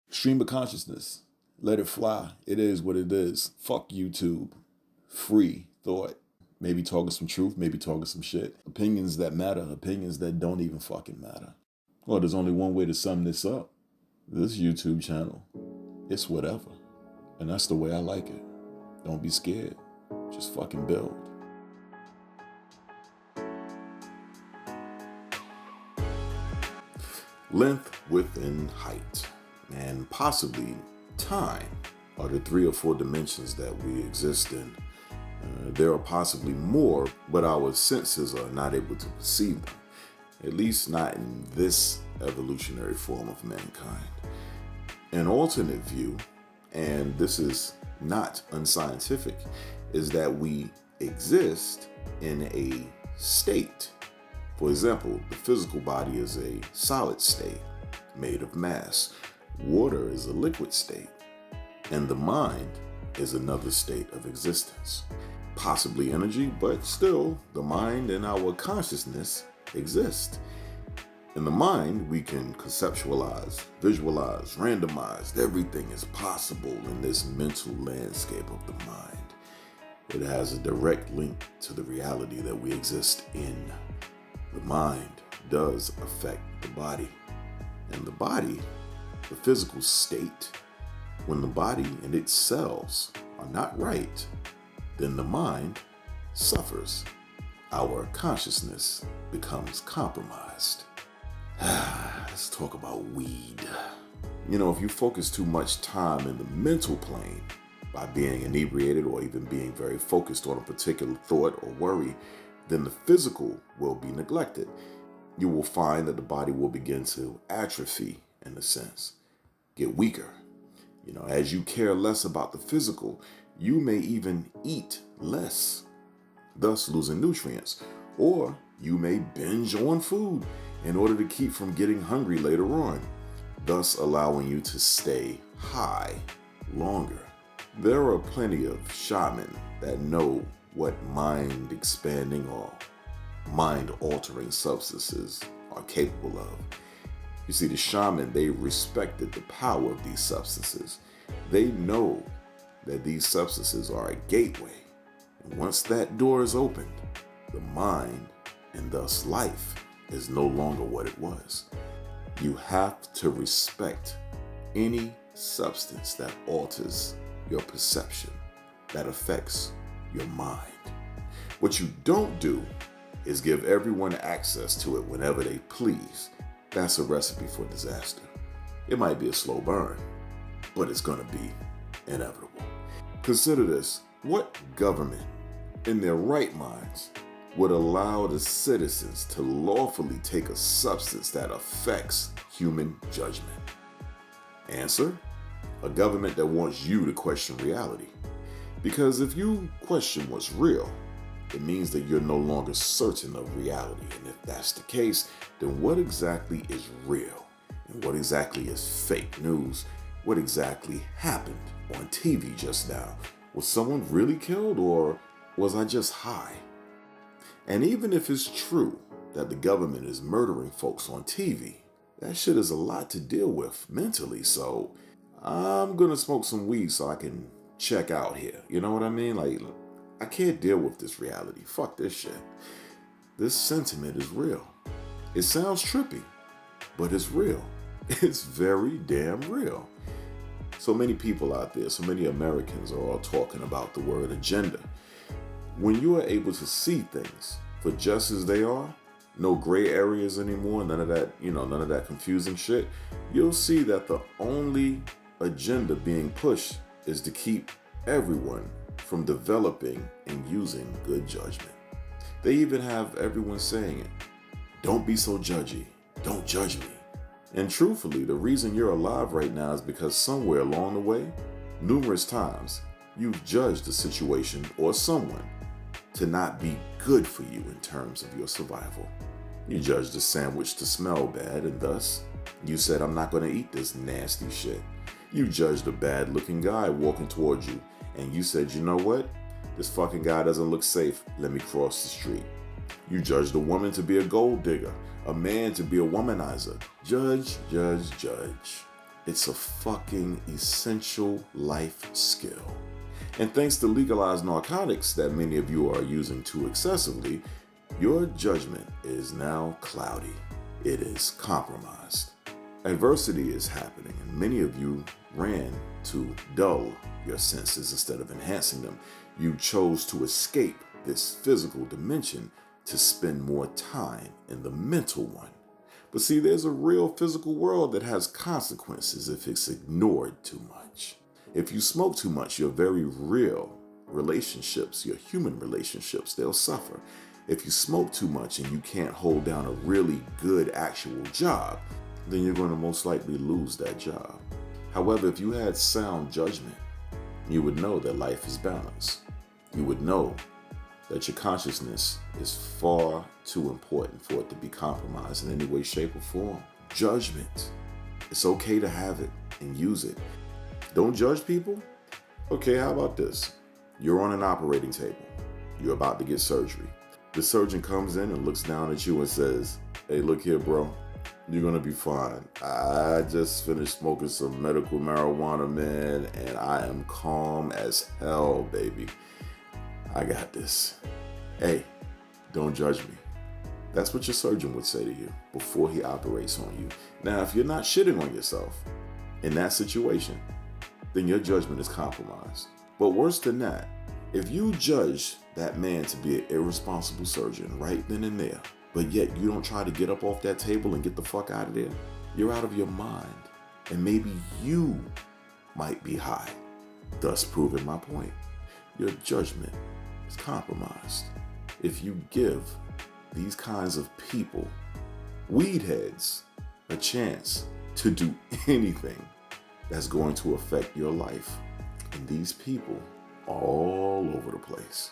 Stream of consciousness. Let it fly. It is what it is. Fuck YouTube. Free thought. Maybe talking some truth, maybe talking some shit. Opinions that matter, opinions that don't even fucking matter. Well, there's only one way to sum this up. This YouTube channel, it's whatever. And that's the way I like it. Don't be scared. Just fucking build. Length, width, and height, and possibly time are the 3 or 4 dimensions that we exist in. There are possibly more, but our senses are not able to perceive them, at least not in this evolutionary form of mankind. An alternate view, and this is not unscientific, is that we exist in a state. For example, the physical body is a solid state made of mass. Water is a liquid state. And the mind is another state of existence. Possibly energy, but still, the mind and our consciousness exist. In the mind, we can conceptualize, visualize, randomize. Everything is possible in this mental landscape of the mind. It has a direct link to the reality that we exist in. The mind does affect the body. And the body, the physical state, when the body and its cells are not right, then the mind suffers. Our consciousness becomes compromised. Let's talk about weed. You know, if you focus too much time in the mental plane by being inebriated or even being very focused on a particular thought or worry, then the physical will be neglected. You will find that the body will begin to atrophy, in a sense, get weaker. You know, as you care less about the physical, you may even eat less, thus losing nutrients. Or you may binge on food in order to keep from getting hungry later on, thus allowing you to stay high longer. There are plenty of shamans that know what mind-expanding or mind-altering substances are capable of. You see, the shaman, they respected the power of these substances. They know that these substances are a gateway. And once that door is opened, the mind, and thus life, is no longer what it was. You have to respect any substance that alters your perception, that affects your mind. What you don't do is give everyone access to it whenever they please. That's a recipe for disaster. It might be a slow burn, but it's going to be inevitable. Consider this. What government in their right minds would allow the citizens to lawfully take a substance that affects human judgment? Answer: a government that wants you to question reality. Because if you question what's real, it means that you're no longer certain of reality. And if that's the case, then what exactly is real? And what exactly is fake news? What exactly happened on TV just now? Was someone really killed, or was I just high? And even if it's true that the government is murdering folks on TV, that shit is a lot to deal with mentally. So I'm gonna smoke some weed so I can check out here. You know what I mean? Like, I can't deal with this reality. Fuck this shit. This sentiment is real. It sounds trippy, but it's real. It's very damn real. So many people out there, so many Americans are all talking about the word agenda. When you are able to see things for just as they are, no gray areas anymore, none of that confusing shit, you'll see that the only agenda being pushed is to keep everyone from developing and using good judgment. They even have everyone saying it. Don't be so judgy. Don't judge me. And truthfully, the reason you're alive right now is because somewhere along the way, numerous times, you've judged a situation or someone to not be good for you in terms of your survival. You judged a sandwich to smell bad, and thus, you said, I'm not going to eat this nasty shit. You judged a bad-looking guy walking towards you, and you said, you know what? This fucking guy doesn't look safe. Let me cross the street. You judged a woman to be a gold digger, a man to be a womanizer. Judge, judge, judge. It's a fucking essential life skill. And thanks to legalized narcotics that many of you are using too excessively, your judgment is now cloudy. It is compromised. Adversity is happening, and many of you ran to dull your senses instead of enhancing them. You chose to escape this physical dimension to spend more time in the mental one. But see, there's a real physical world that has consequences if it's ignored too much. If you smoke too much, your very real relationships, your human relationships, they'll suffer. If you smoke too much and you can't hold down a really good actual job, then you're going to most likely lose that job. However, if you had sound judgment, you would know that life is balanced. You would know that your consciousness is far too important for it to be compromised in any way, shape, or form. Judgment. It's okay to have it and use it. Don't judge people? Okay, how about this? You're on an operating table. You're about to get surgery. The surgeon comes in and looks down at you and says, "Hey, look here, bro. You're gonna be fine. I just finished smoking some medical marijuana, man, and I am calm as hell, baby. I got this. Hey, don't judge me." That's what your surgeon would say to you before he operates on you. Now, if you're not shitting on yourself in that situation, then your judgment is compromised. But worse than that, if you judge that man to be an irresponsible surgeon right then and there, but yet you don't try to get up off that table and get the fuck out of there, you're out of your mind. And maybe you might be high, thus proving my point. Your judgment is compromised. If you give these kinds of people, weed heads, a chance to do anything that's going to affect your life. And these people all over the place.